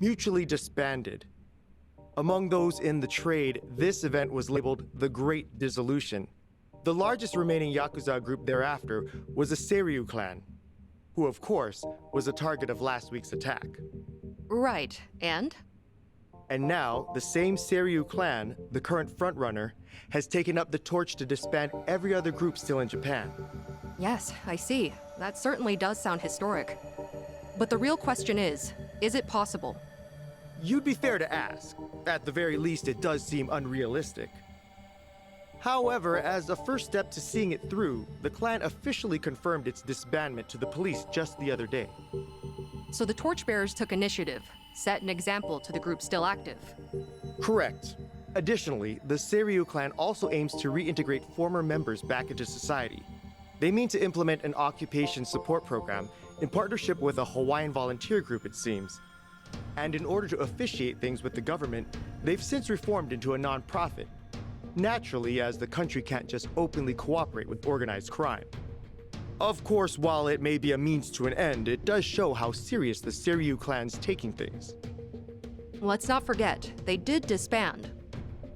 mutually disbanded. Among those in the trade, this event was labeled the Great Dissolution. The largest remaining Yakuza group thereafter was the Seiryu clan, who of course was the target of last week's attack. Right, and? And now, the same Seiryu clan, the current frontrunner, has taken up the torch to disband every other group still in Japan. Yes, I see. That certainly does sound historic. But the real question is it possible? You'd be fair to ask. At the very least, it does seem unrealistic. However, as a first step to seeing it through, the clan officially confirmed its disbandment to the police just the other day. So the torchbearers took initiative, set an example to the group still active. Correct. Additionally, the Seiryu clan also aims to reintegrate former members back into society. They mean to implement an occupation support program in partnership with a Hawaiian volunteer group, it seems. And in order to officiate things with the government, they've since reformed into a non-profit. Naturally, as the country can't just openly cooperate with organized crime. Of course, while it may be a means to an end, it does show how serious the Seiryu clan's taking things. Let's not forget, they did disband.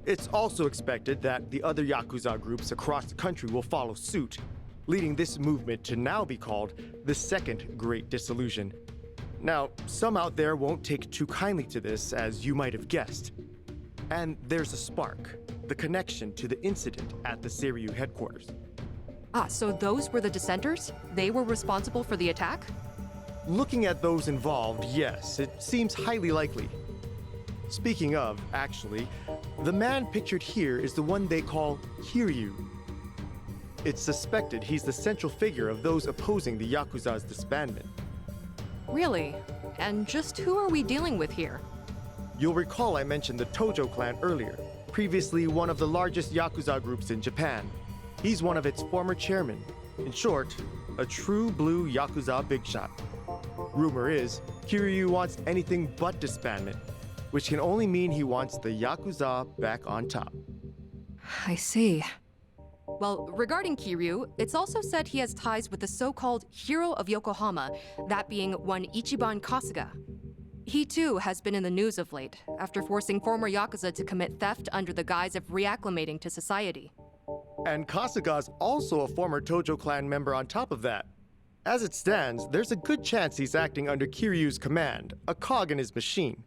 It's also expected that the other Yakuza groups across the country will follow suit, leading this movement to now be called the Second Great Dissolution. Now, some out there won't take too kindly to this, as you might have guessed. And there's a spark, the connection to the incident at the Seiryu headquarters. Ah, so those were the dissenters? They were responsible for the attack? Looking at those involved, yes, it seems highly likely. Speaking of, actually, the man pictured here is the one they call Kiryu. It's suspected he's the central figure of those opposing the Yakuza's disbandment. Really? And just who are we dealing with here? You'll recall I mentioned the Tojo clan earlier, previously one of the largest Yakuza groups in Japan. He's one of its former chairmen. In short, a true blue Yakuza big shot. Rumor is, Kiryu wants anything but disbandment, which can only mean he wants the Yakuza back on top. I see. Well, regarding Kiryu, it's also said he has ties with the so-called Hero of Yokohama, that being one Ichiban Kasuga. He too has been in the news of late, after forcing former Yakuza to commit theft under the guise of reacclimating to society. And Kasuga's also a former Tojo clan member on top of that. As it stands, there's a good chance he's acting under Kiryu's command, a cog in his machine.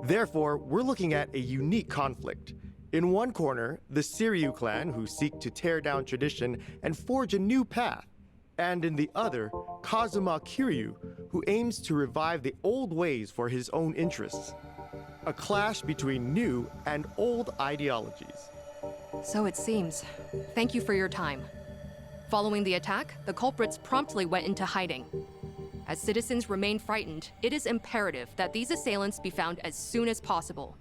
Therefore, we're looking at a unique conflict. In one corner, the Seiryu clan, who seek to tear down tradition and forge a new path. And in the other, Kazuma Kiryu, who aims to revive the old ways for his own interests. A clash between new and old ideologies. So it seems. Thank you for your time. Following the attack, the culprits promptly went into hiding. As citizens remain frightened, it is imperative that these assailants be found as soon as possible.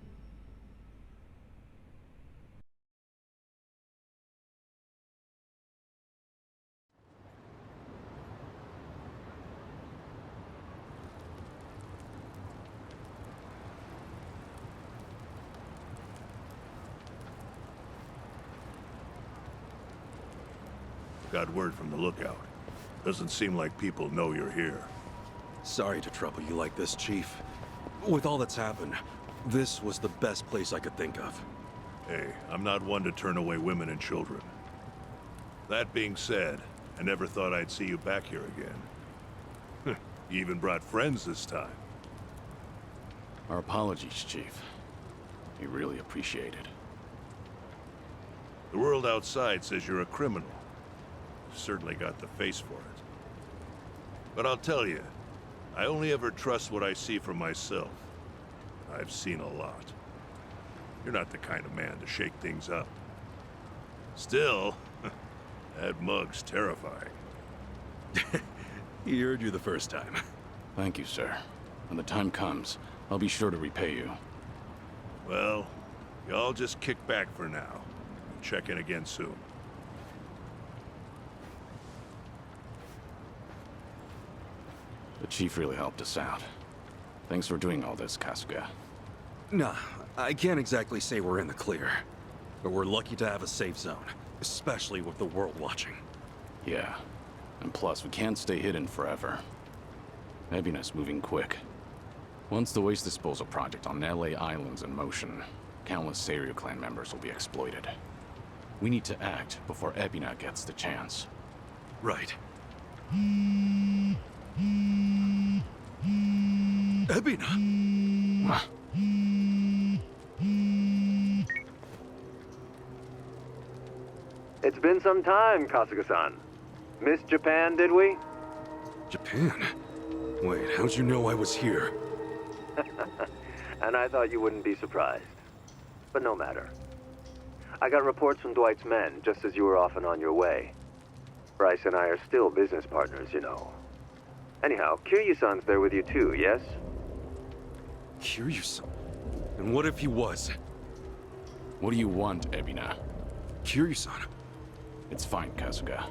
Got word from the lookout. Doesn't seem like people know you're here. Sorry to trouble you like this, Chief. With all that's happened, this was the best place I could think of. Hey, I'm not one to turn away women and children. That being said, I never thought I'd see you back here again. You even brought friends this time. Our apologies, Chief. We really appreciate it. The world outside says you're a criminal. You certainly got the face for it. But I'll tell you, I only ever trust what I see for myself. I've seen a lot. You're not the kind of man to shake things up. Still, that mug's terrifying. He heard you the first time. Thank you, sir. When the time comes, I'll be sure to repay you. Well, y'all just kick back for now. Check in again soon. The Chief really helped us out. Thanks for doing all this, Kasuga. Nah, I can't exactly say we're in the clear. But we're lucky to have a safe zone, especially with the world watching. Yeah, and plus we can't stay hidden forever. Heaviness moving quick. Once the waste disposal project on LA Island's in motion, countless Seiryu clan members will be exploited. We need to act before Ebina gets the chance. Right. Ebina! It's been some time, Kasuga-san. Missed Japan, did we? Japan? Wait, how'd you know I was here? And I thought you wouldn't be surprised. But no matter. I got reports from Dwight's men just as you were off and on your way. Bryce and I are still business partners, you know. Anyhow, Kiryu-san's there with you too, yes? Kiryu-san? And what if he was? What do you want, Ebina? Kiryu-san? It's fine, Kasuga.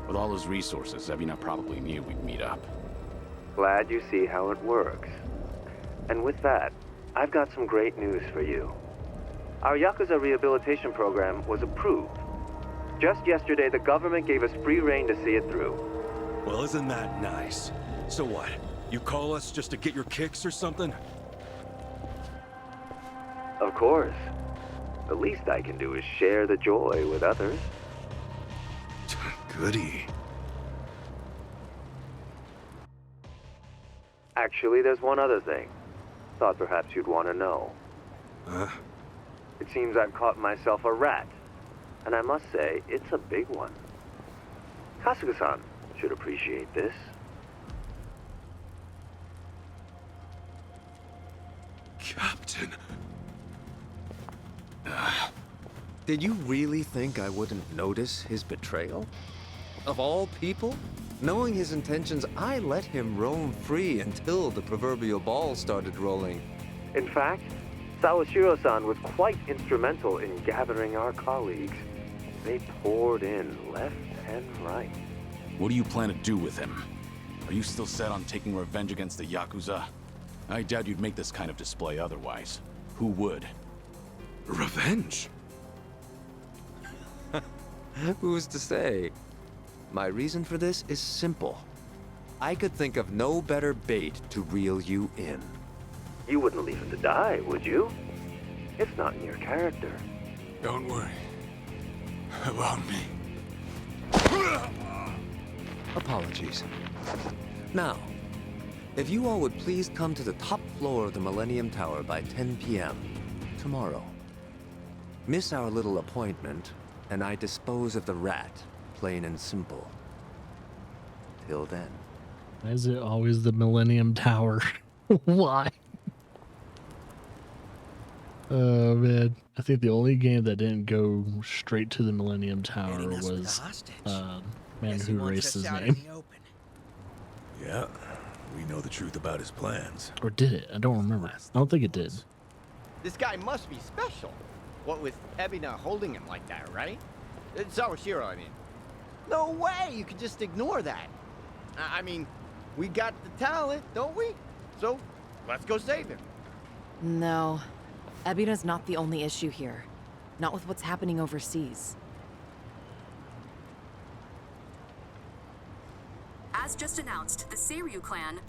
With all his resources, Ebina probably knew we'd meet up. Glad you see how it works. And with that, I've got some great news for you. Our Yakuza rehabilitation program was approved. Just yesterday, the government gave us free rein to see it through. Well, isn't that nice? So what? You call us just to get your kicks or something? Of course. The least I can do is share the joy with others. Goody. Actually, there's one other thing. Thought perhaps you'd want to know. Huh? It seems I've caught myself a rat. And I must say, it's a big one. Kasuga-san should appreciate this. Captain. Did you really think I wouldn't notice his betrayal? Of all people? Knowing his intentions, I let him roam free until the proverbial ball started rolling. In fact, Sawashiro-san was quite instrumental in gathering our colleagues. They poured in left and right. What do you plan to do with him? Are you still set on taking revenge against the Yakuza? I doubt you'd make this kind of display otherwise. Who would? Revenge? Who's to say? My reason for this is simple. I could think of no better bait to reel you in. You wouldn't leave him to die, would you? It's not in your character. Don't worry about me. Apologies. Now, if you all would please come to the top floor of the Millennium Tower by 10 p.m. tomorrow. Miss our little appointment, and I dispose of the rat, plain and simple. Till then. Why is it always the Millennium Tower? Why? Oh man, I think the only game that didn't go straight to the Millennium Tower was man who erased his name. Yeah, we know the truth about his plans. Or did it? I don't remember. I don't think it did. This guy must be special. What with Ebina holding him like that, right? Sawashiro, I mean. No way you could just ignore that. I mean, we got the talent, don't we? So, let's go save him. No. Ebina's not the only issue here. Not with what's happening overseas. As just announced, the Seiryu clan,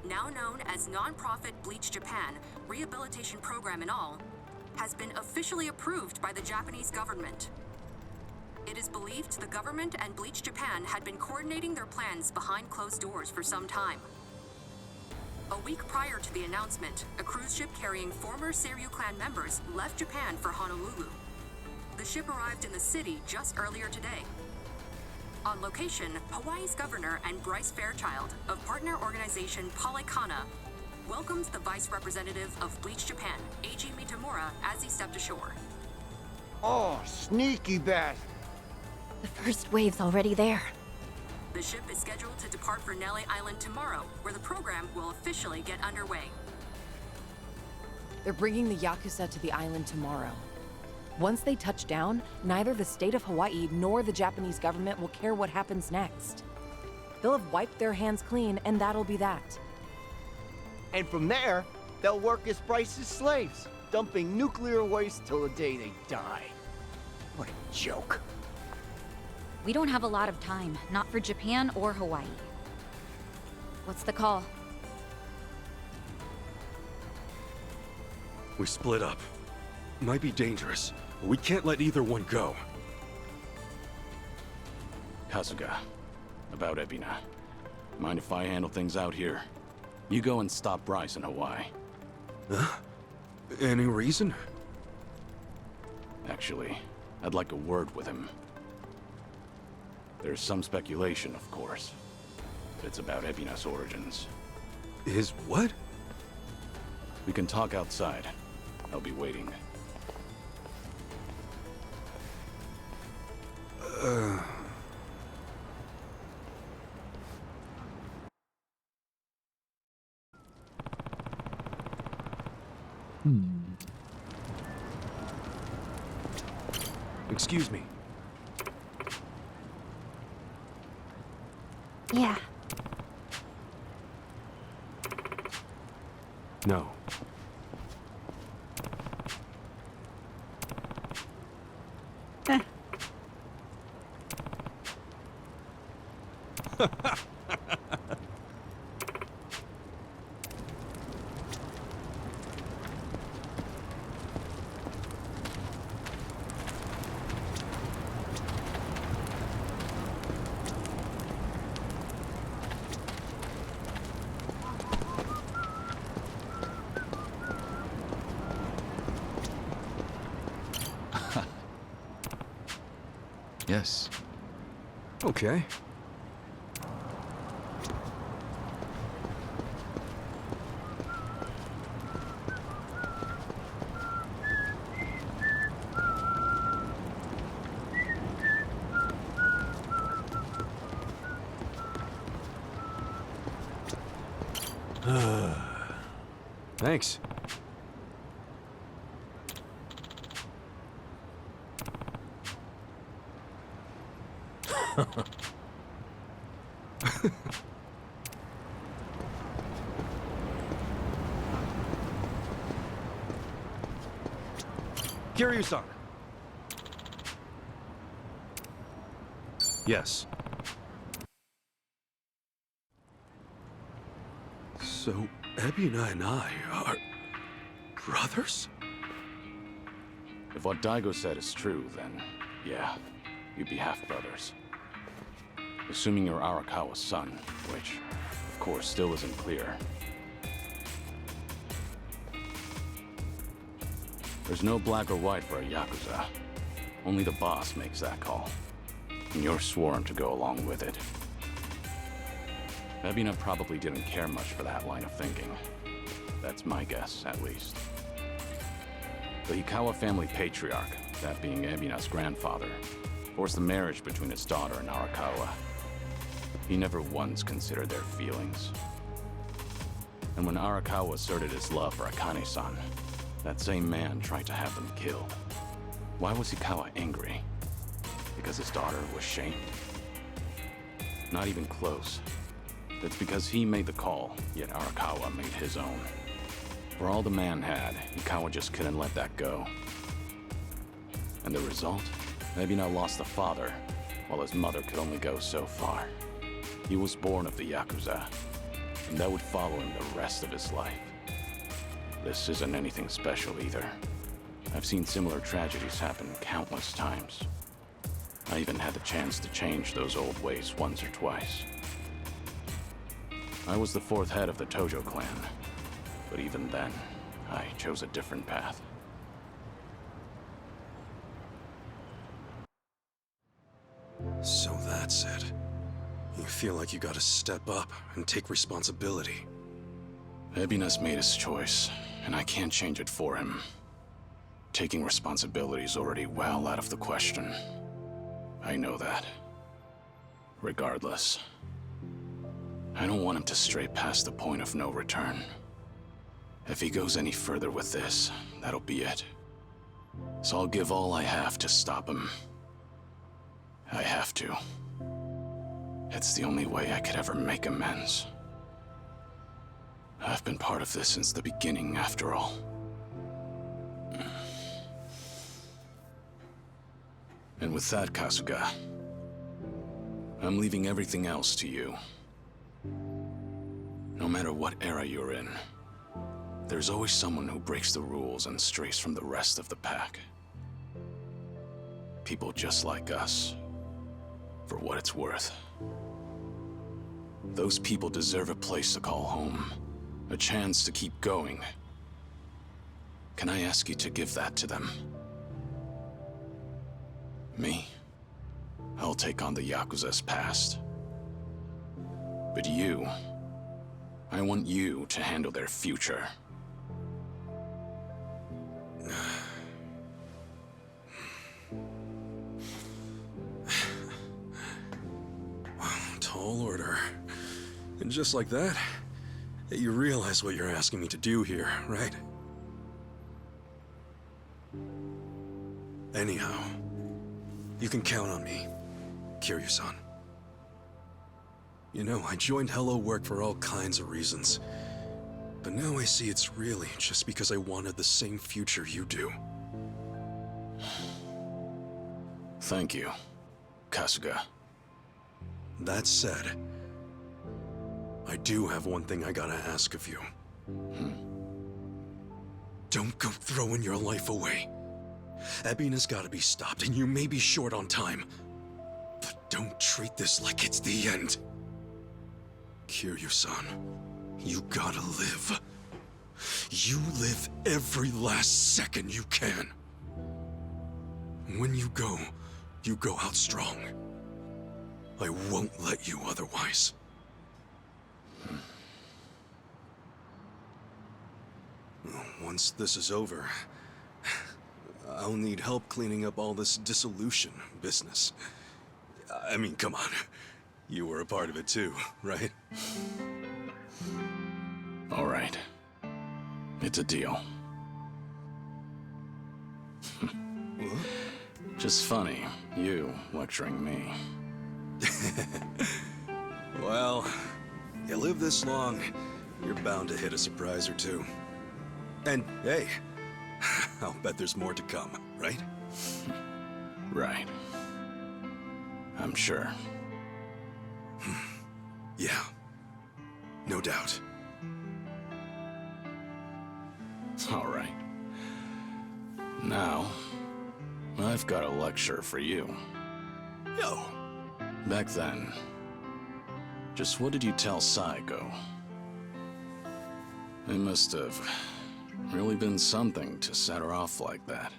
now known as non-profit Bleach Japan, rehabilitation program and all, has been officially approved by the Japanese government. It is believed the government and Bleach Japan had been coordinating their plans behind closed doors for some time. A week prior to the announcement, a cruise ship carrying former Seiryu clan members left Japan for Honolulu. The ship arrived in the city just earlier today. On location, Hawaii's governor and Bryce Fairchild of partner organization Polycana welcomed the vice representative of Bleach Japan, Eiji Mitamura, as he stepped ashore. Oh, sneaky bastard. The first wave's already there. The ship is scheduled to depart for Nelly Island tomorrow, where the program will officially get underway. They're bringing the Yakuza to the island tomorrow. Once they touch down, neither the state of Hawaii nor the Japanese government will care what happens next. They'll have wiped their hands clean, and that'll be that. And from there, they'll work as Bryce's slaves, dumping nuclear waste till the day they die. What a joke. We don't have a lot of time, not for Japan or Hawaii. What's the call? We split up. Might be dangerous, but we can't let either one go. Kasuga, about Ebina. Mind if I handle things out here? You go and stop Bryce in Hawaii. Huh? Any reason? Actually, I'd like a word with him. There's some speculation, of course, but it's about Ebina's origins. His what? We can talk outside. I'll be waiting. Excuse me. Yeah. No. Yes. Okay. Thanks. Kiryu-san. Yes. So, Ebina and I are brothers? If what Daigo said is true, then yeah, you'd be half-brothers. Assuming you're Arakawa's son, which, of course, still isn't clear. There's no black or white for a Yakuza. Only the boss makes that call. And you're sworn to go along with it. Ebina probably didn't care much for that line of thinking. That's my guess, at least. The Hikawa family patriarch, that being Ebina's grandfather, forced the marriage between his daughter and Arakawa. He never once considered their feelings. And when Arakawa asserted his love for Akane-san, that same man tried to have them killed. Why was Hikawa angry? Because his daughter was shamed? Not even close. It's because he made the call, yet Arakawa made his own. For all the man had, Hikawa just couldn't let that go. And the result? Ebina lost a father, while his mother could only go so far. He was born of the Yakuza, and that would follow him the rest of his life. This isn't anything special either. I've seen similar tragedies happen countless times. I even had the chance to change those old ways once or twice. I was the fourth head of the Tojo clan, but even then, I chose a different path. So that's it. You feel like you gotta step up and take responsibility. Ebina's made his choice, and I can't change it for him. Taking responsibility is already well out of the question. I know that. Regardless, I don't want him to stray past the point of no return. If he goes any further with this, that'll be it. So I'll give all I have to stop him. I have to. It's the only way I could ever make amends. I've been part of this since the beginning, after all. And with that, Kasuga, I'm leaving everything else to you. No matter what era you're in, There's always someone who breaks the rules and strays from the rest of the pack. People just like us, for what it's worth. Those people deserve a place to call home, a chance to keep going. Can I ask you to give that to them? Me? I'll take on the Yakuza's past. But you, I want you to handle their future. Tall order. And just like that, you realize what you're asking me to do here, right? Anyhow, you can count on me, Kiryu-san. You know, I joined Hello Work for all kinds of reasons. But now I see it's really just because I wanted the same future you do. Thank you, Kasuga. That said, I do have one thing I gotta ask of you. Don't go throwing your life away. Ebina's gotta be stopped, and you may be short on time. But don't treat this like it's the end. Kiryu-san, you gotta live. You live every last second you can. When you go out strong. I won't let you otherwise. Once this is over, I'll need help cleaning up all this dissolution business. I mean, come on. You were a part of it too, right? All right. It's a deal. Just funny, you lecturing me. Well, you live this long, you're bound to hit a surprise or two. And hey, I'll bet there's more to come, right? Right. I'm sure. Yeah, no doubt. All right. Now, I've got a lecture for you. Yo! Back then, just what did you tell Saigo? It must have really been something to set her off like that.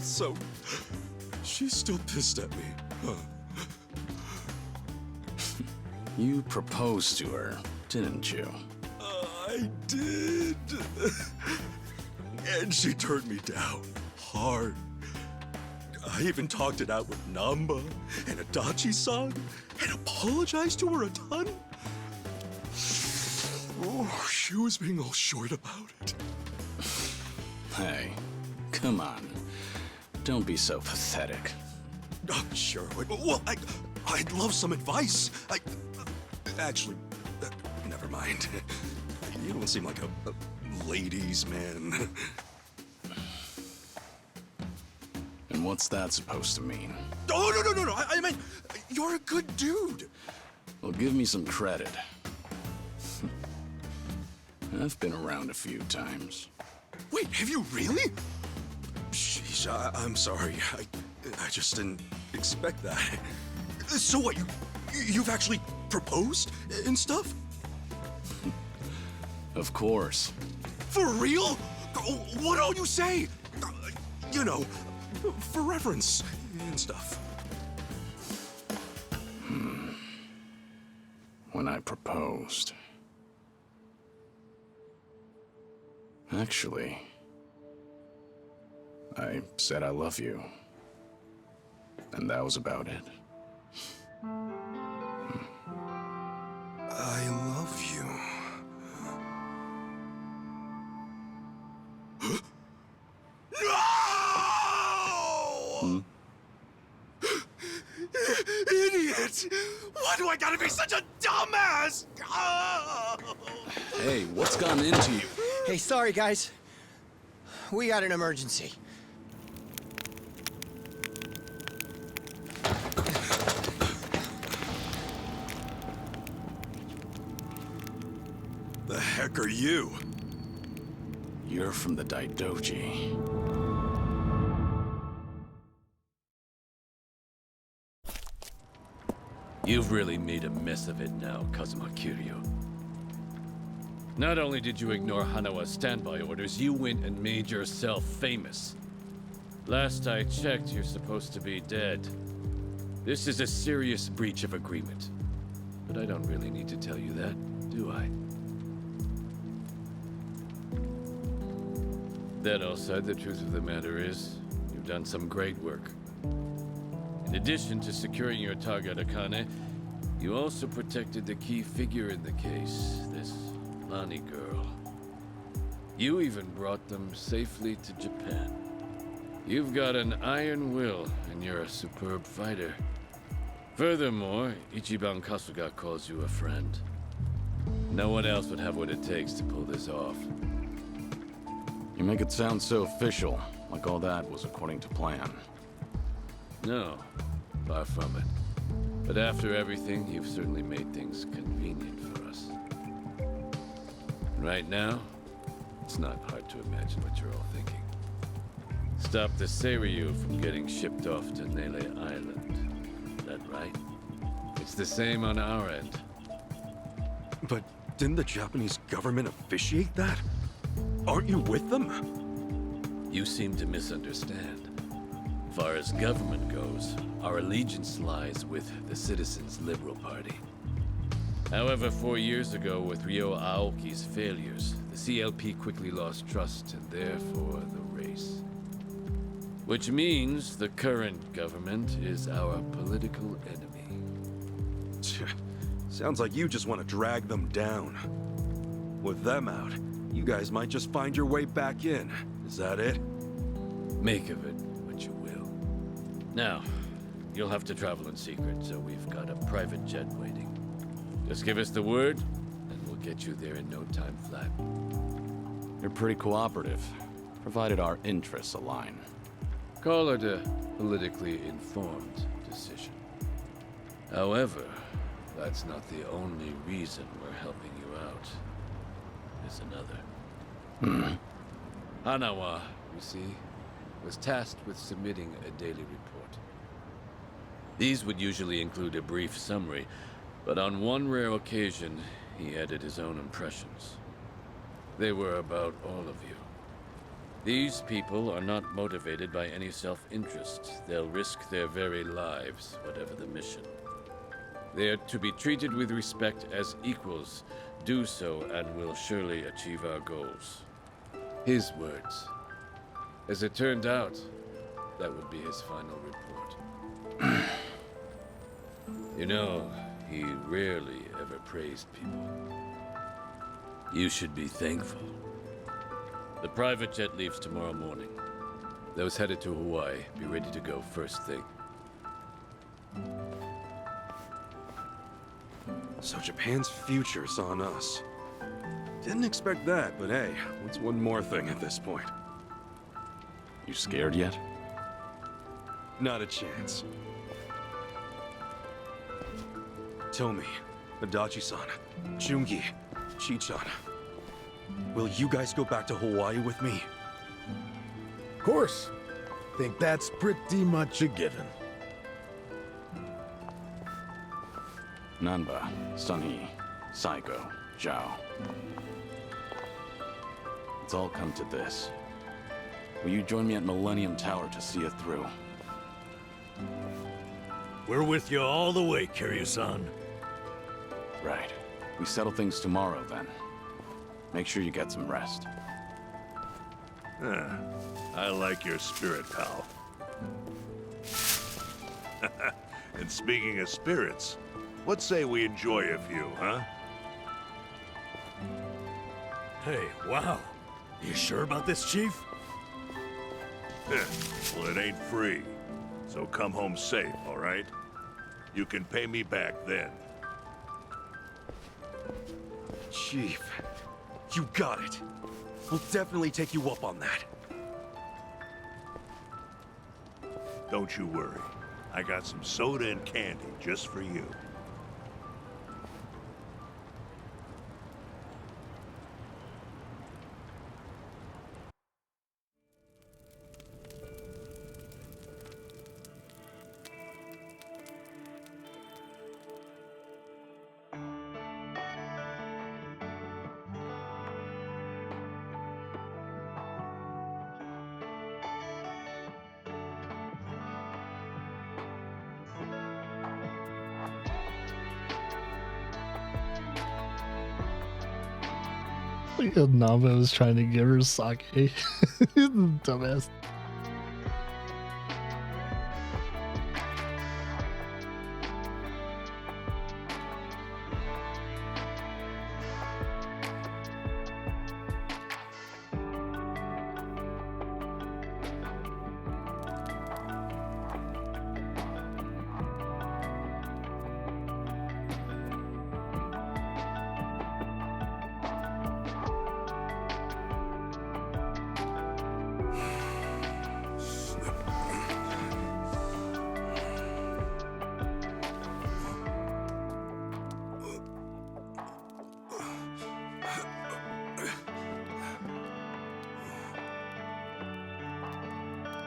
So, she's still pissed at me, huh? You proposed to her, didn't you? I did. And she turned me down hard. I even talked it out with Namba and Adachi-san and apologized to her a ton. Oh, she was being all short about it. Hey, come on. Don't be so pathetic. Oh, sure. Well, I'd love some advice. Actually, never mind. You don't seem like a ladies' man. And what's that supposed to mean? Oh, no. I mean, you're a good dude. Well, give me some credit. I've been around a few times. Wait, have you really? Sheesh, I'm sorry. I just didn't expect that. So what, you've actually proposed and stuff? Of course. For real? What all you say? You know, for reference and stuff. When I proposed. Actually, I said I love you. And that was about it. I love you. No! Idiot! Why do I gotta be such a dumbass? Oh! Hey, what's gotten into you? Hey, sorry, guys. We got an emergency. The heck are you? You're from the Daidoji. You've really made a mess of it now, Kazuma Kiryu. Not only did you ignore Hanawa's standby orders, you went and made yourself famous. Last I checked, you're supposed to be dead. This is a serious breach of agreement. But I don't really need to tell you that, do I? That all said, the truth of the matter is, you've done some great work. In addition to securing your target Akane, you also protected the key figure in the case, this Lani girl. You even brought them safely to Japan. You've got an iron will, and you're a superb fighter. Furthermore, Ichiban Kasuga calls you a friend. No one else would have what it takes to pull this off. You make it sound so official, like all that was according to plan. No, far from it. But after everything, you've certainly made things convenient for us. Right now, it's not hard to imagine what you're all thinking. Stop the Seiryu from getting shipped off to Nele Island. Is that right? It's the same on our end. But didn't the Japanese government officiate that? Aren't you with them? You seem to misunderstand. As far as government goes, our allegiance lies with the Citizens' Liberal Party. However, 4 years ago, with Ryo Aoki's failures, the CLP quickly lost trust and therefore the race. Which means the current government is our political enemy. Sounds like you just want to drag them down. With them out, you guys might just find your way back in. Is that it? Make of it what you will. Now, you'll have to travel in secret, so we've got a private jet waiting. Just give us the word, and we'll get you there in no time flat. You're pretty cooperative, provided our interests align. Call it a politically informed decision. However, that's not the only reason we're helping you out. There's another. Hanawa, you see, was tasked with submitting a daily report. These would usually include a brief summary, but on one rare occasion, he added his own impressions. They were about all of you. These people are not motivated by any self-interest. They'll risk their very lives, whatever the mission. They are to be treated with respect as equals. Do so, and we'll surely achieve our goals. His words. As it turned out, that would be his final report. You know, he rarely ever praised people. You should be thankful. The private jet leaves tomorrow morning. Those headed to Hawaii, be ready to go first thing. So Japan's future's on us. Didn't expect that, but hey, what's one more thing at this point? You scared yet? Not a chance. Tomi, Adachi-san, Jungi, Chi-chan. Will you guys go back to Hawaii with me? Of course. Think that's pretty much a given. Nanba, Sunhee, Saiko, Zhao. It's all come to this. Will you join me at Millennium Tower to see it through? We're with you all the way, Kiryu-san. Right. We settle things tomorrow, then. Make sure you get some rest. I like your spirit, pal. And speaking of spirits, what say we enjoy a few, huh? Hey, wow. You sure about this, Chief? Well, it ain't free. So come home safe, all right? You can pay me back then. Chief, you got it. We'll definitely take you up on that. Don't you worry. I got some soda and candy just for you. Nava was trying to give her sake. Dumbass.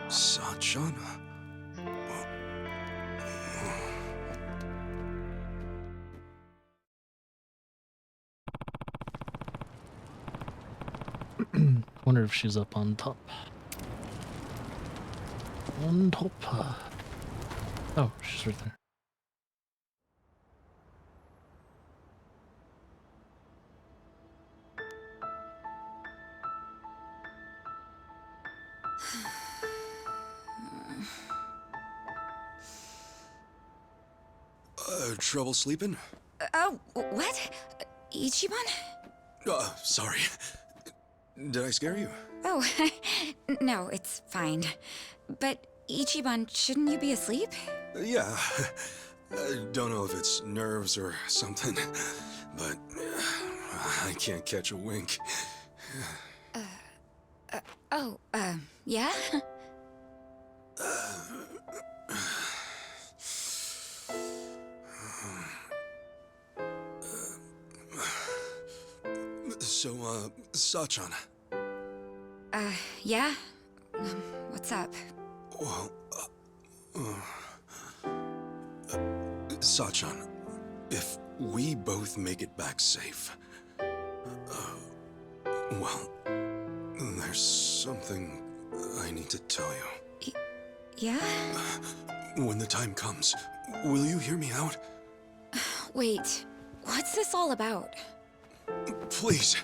Sajana. Wonder if she's up on top. On top. Oh, she's right there. Trouble sleeping? Oh, what? Ichiban? Sorry. Did I scare you? Oh, no, it's fine. But Ichiban, shouldn't you be asleep? Yeah. I don't know if it's nerves or something, but I can't catch a wink. Yeah? So, Sachan. Yeah? What's up? Well, Sachan, if we both make it back safe, well, there's something I need to tell you. Yeah? When the time comes, will you hear me out? Wait, what's this all about? Please.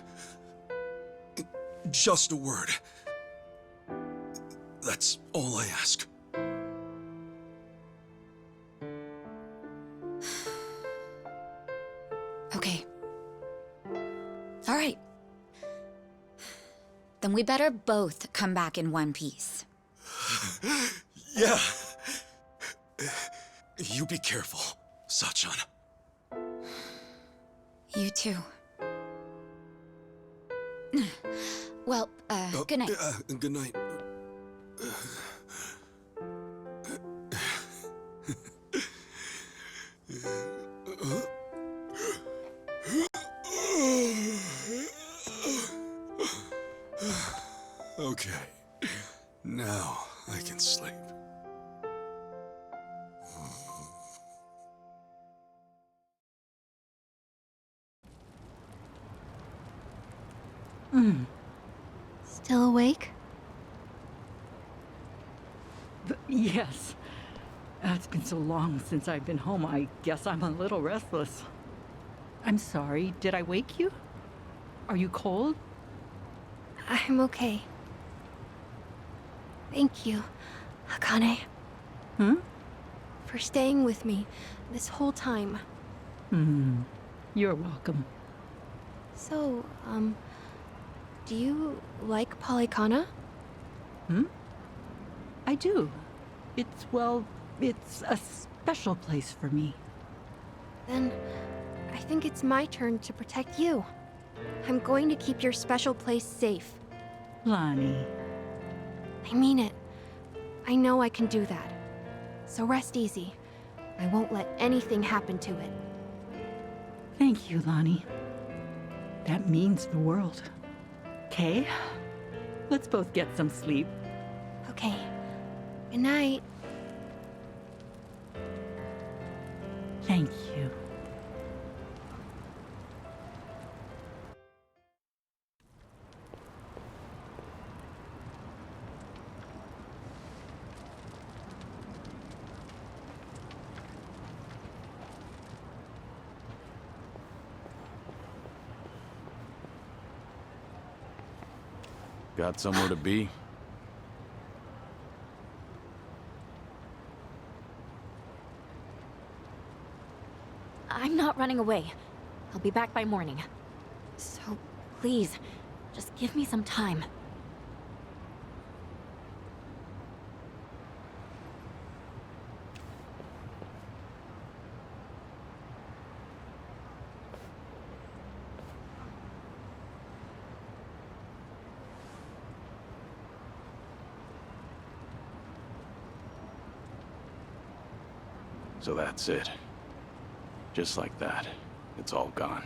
Just a word. That's all I ask. Okay. All right. Then we better both come back in one piece. Yeah. You be careful, Sachan. You too. Well, good night. Good night. Okay. Now I can sleep. Still awake? Yes. It's been so long since I've been home, I guess I'm a little restless. I'm sorry, did I wake you? Are you cold? I'm okay. Thank you, Akane. For staying with me this whole time. You're welcome. So, do you like Polycana? I do. It's a special place for me. Then, I think it's my turn to protect you. I'm going to keep your special place safe. Lonnie. I mean it. I know I can do that. So rest easy. I won't let anything happen to it. Thank you, Lonnie. That means the world. Okay? Let's both get some sleep. Okay. Good night. Thank you. Got somewhere to be? I'm not running away. I'll be back by morning. So, please, just give me some time. So that's it. Just like that, it's all gone.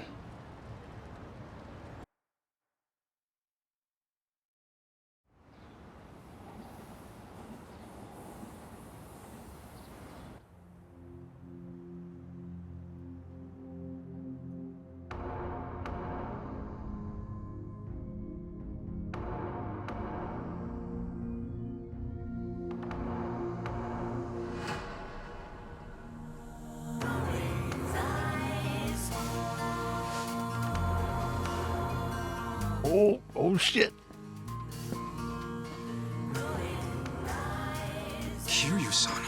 Oh shit. Kiryu-san.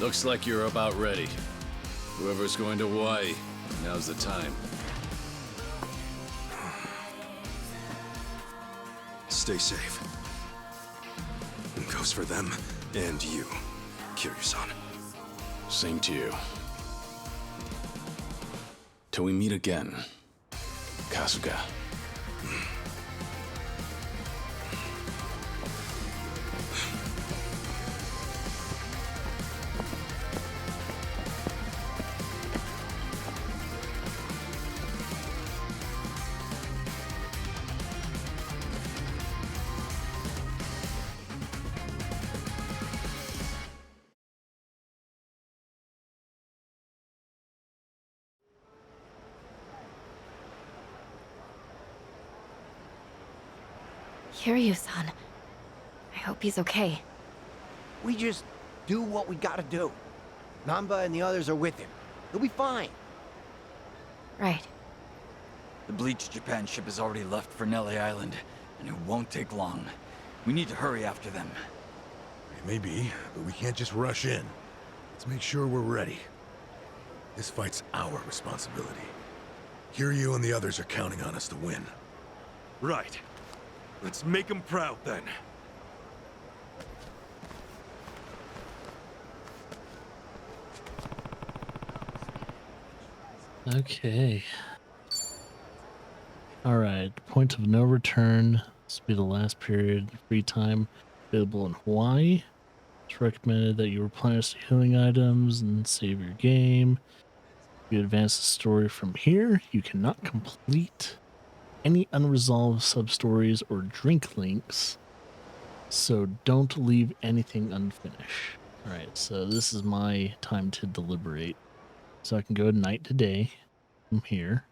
Looks like you're about ready. Whoever's going to Hawaii, now's the time. Stay safe. It goes for them and you, Kiryu-san. Same to you. Till we meet again, Kasuga. Kiryu-san. I hope he's okay. We just do what we gotta do. Namba and the others are with him. He'll be fine. Right. The Bleach Japan ship has already left for Nelly Island, and it won't take long. We need to hurry after them. Maybe, but we can't just rush in. Let's make sure we're ready. This fight's our responsibility. Kiryu and the others are counting on us to win. Right. Let's make them proud then. Okay. Alright, point of no return. This will be the last period free time available in Hawaii. It's recommended that you replenish the healing items and save your game. If you advance the story from here, you cannot complete any unresolved sub-stories or drink links, so don't leave anything unfinished. Alright, so this is my time to deliberate. So I can go night to day from here.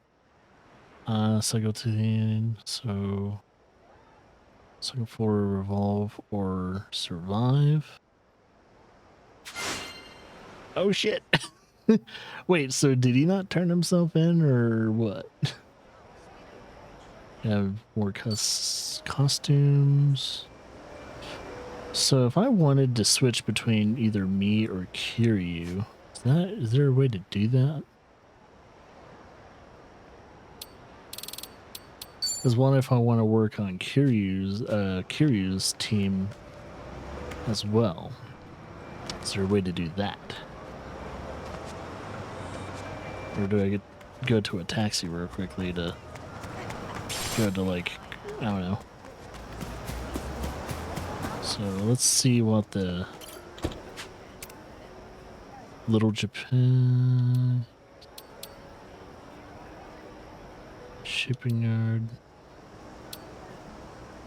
So I go to the end, so looking for revolve or survive. Oh shit. Wait, so did he not turn himself in or what? Have more costumes. So if I wanted to switch between either me or Kiryu, is there a way to do that? Because what if I want to work on Kiryu's team as well? Is there a way to do that? Or do I go to a taxi real quickly to go to, like, I don't know. So let's see what the Little Japan shipping yard.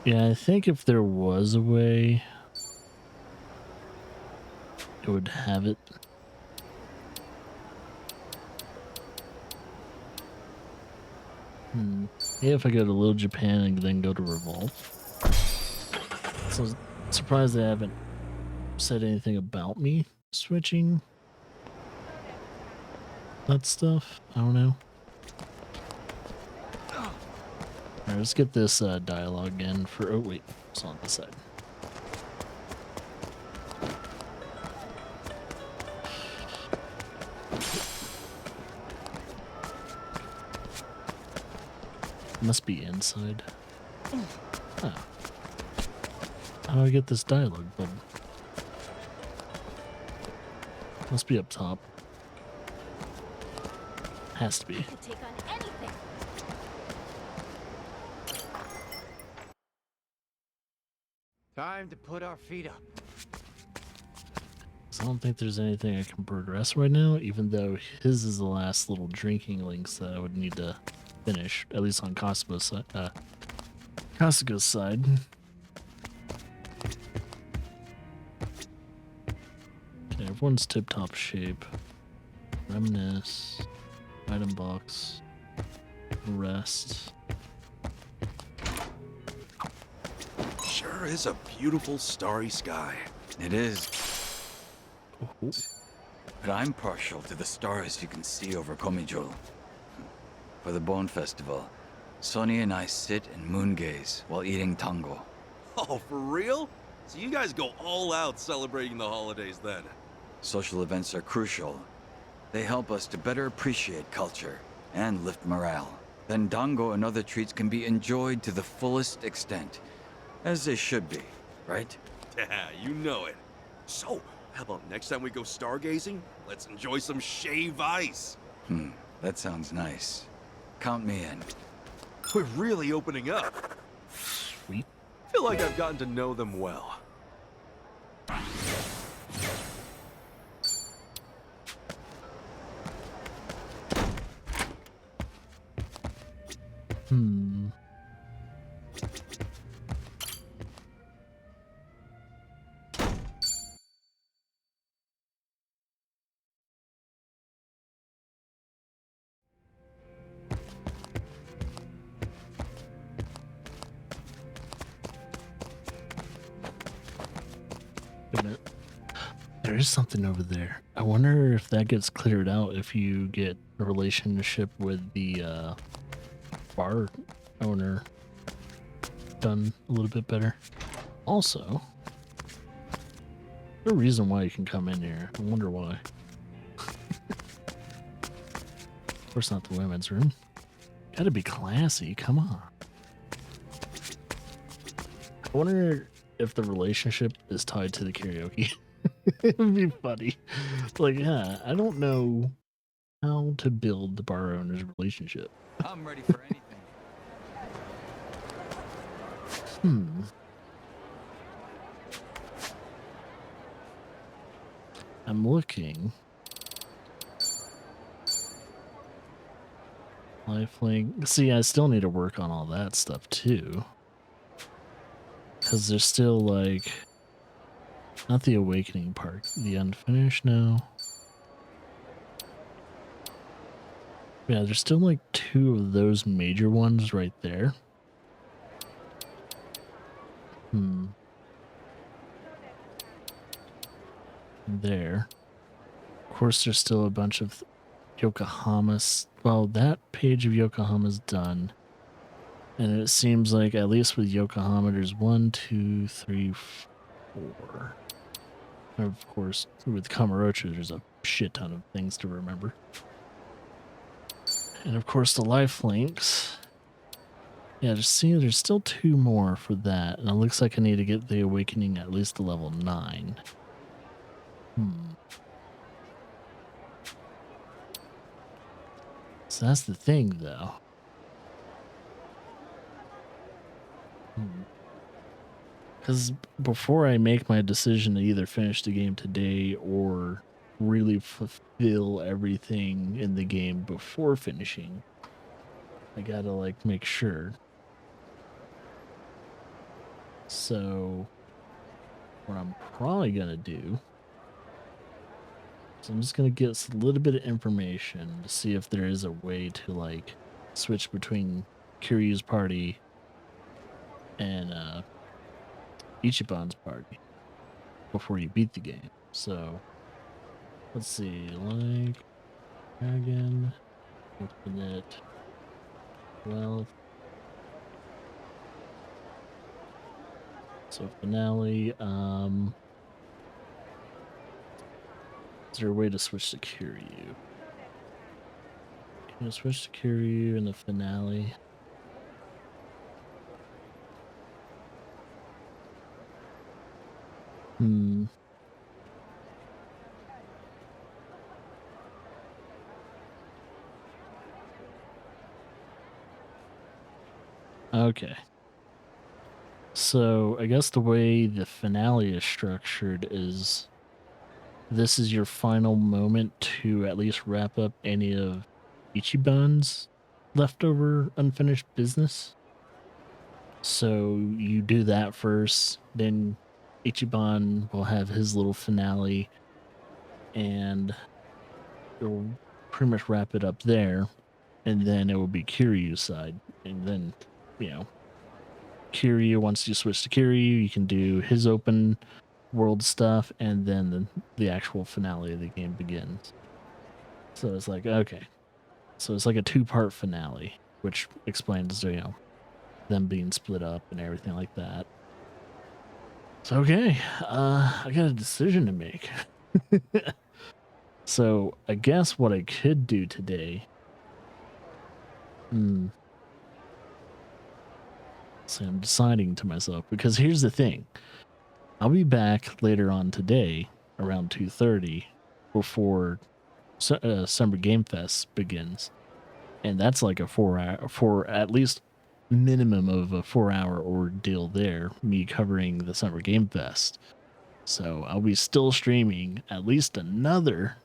Yeah, I think if there was a way, it would have it. Yeah, if I go to Little Japan and then go to Revolve. So surprised they haven't said anything about me switching that stuff. I don't know. Alright, let's get this dialogue in for... Oh, wait. It's on this side. Must be inside. Huh. How do I get this dialogue button? Must be up top. Has to be. Time to put our feet up. So I don't think there's anything I can progress right now, even though his is the last little drinking links that I would need to finish, at least on Kasuga's side. Okay, everyone's tip-top shape. Reminisce. Item box. Rest. Sure is a beautiful starry sky. It is. But I'm partial to the stars you can see over Komijul. For the Bone Festival, Sonny and I sit and moon gaze while eating tango. Oh, for real? So you guys go all out celebrating the holidays then? Social events are crucial. They help us to better appreciate culture and lift morale. Then dango and other treats can be enjoyed to the fullest extent, as they should be, right? Yeah, you know it. So, how about next time we go stargazing? Let's enjoy some shave ice. That sounds nice. Count me in. We're really opening up. Sweet. Feel like I've gotten to know them well. Wait a minute. There is something over there. I wonder if that gets cleared out if you get a relationship with the bar owner done a little bit better. Also, there's a reason why you can come in here. I wonder why. Of course not the women's room. Gotta be classy, come on. I wonder if the relationship is tied to the karaoke. It would be funny. Like, yeah, I don't know how to build the bar owner's relationship. I'm ready for anything. I'm looking. Lifelink. See, I still need to work on all that stuff too. Because there's still like... Not the awakening part. The unfinished? No. Yeah, there's still like 2 of those major ones right there. There. Of course, there's still a bunch of Yokohama's. Well, that page of Yokohama's done. And it seems like, at least with Yokohama, there's 1, 2, 3, 4. And of course, with Kamurocho, there's a shit ton of things to remember. And of course, the life links. Yeah, just see, there's still 2 more for that. And it looks like I need to get the awakening at least to level 9. So that's the thing, though. Because before I make my decision to either finish the game today or really fulfill everything in the game before finishing, I gotta, like, make sure. So, what I'm probably gonna do is I'm just gonna get a little bit of information to see if there is a way to, like, switch between Kiryu's party and Ichiban's party. before you beat the game. So let's see, like Dragon, Infinite Wealth. So finale, is there a way to switch to Kiryu? Can you switch to Kiryu in the finale? Okay. So I guess the way the finale is structured is this is your final moment to at least wrap up any of Ichiban's leftover unfinished business. So you do that first, then Ichiban will have his little finale, and you'll pretty much wrap it up there, and then it will be Kiryu's side, and then, you know, Kiryu, once you switch to Kiryu, you can do his open world stuff, and then the actual finale of the game begins. So it's like, okay. So it's like a 2-part finale, which explains, you know, them being split up and everything like that. So, okay, I got a decision to make. So I guess what I could do today... So I'm deciding to myself, because here's the thing. I'll be back later on today around 2:30 before Summer Game Fest begins. And that's like a 4 at least minimum of a 4-hour ordeal there, me covering the Summer Game Fest. So I'll be still streaming at least another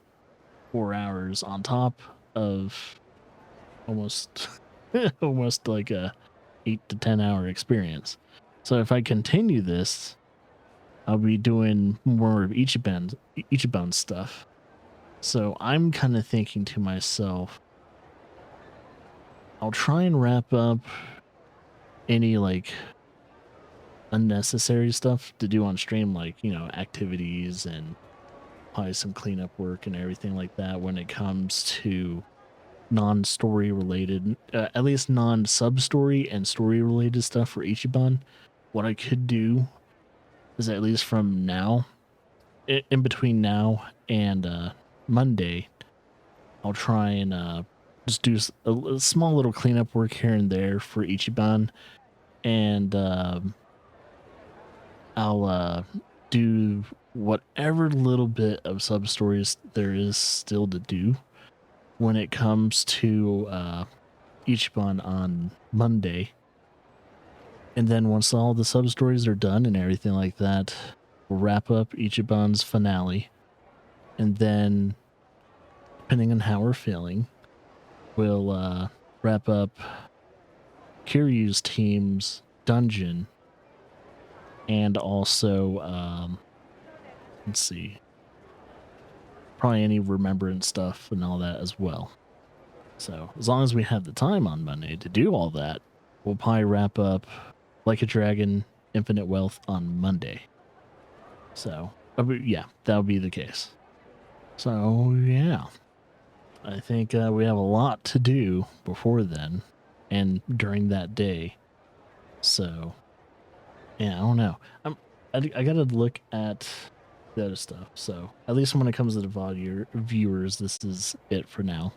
4 hours on top of almost almost like a 8 to 10 hour experience. So if I continue this, I'll be doing more of Ichiban stuff. So I'm kind of thinking to myself, I'll try and wrap up any like unnecessary stuff to do on stream, like, you know, activities and probably some cleanup work and everything like that when it comes to non-story related, at least non-sub-story and story related stuff for Ichiban. What I could do is, at least from now, in between now and Monday, I'll try and just do a small little cleanup work here and there for Ichiban, and I'll do whatever little bit of sub-stories there is still to do when it comes to Ichiban on Monday. And then once all the sub-stories are done and everything like that, we'll wrap up Ichiban's finale. And then, depending on how we're feeling, we'll wrap up Kiryu's team's dungeon. And also, let's see, probably any remembrance stuff and all that as well. So as long as we have the time on Monday to do all that, we'll probably wrap up Like a Dragon, Infinite Wealth on Monday. So yeah, that'll be the case. So yeah, I think we have a lot to do before then and during that day. So yeah, I don't know. I gotta look at the other stuff. So at least when it comes to the VOD viewers, this is it for now.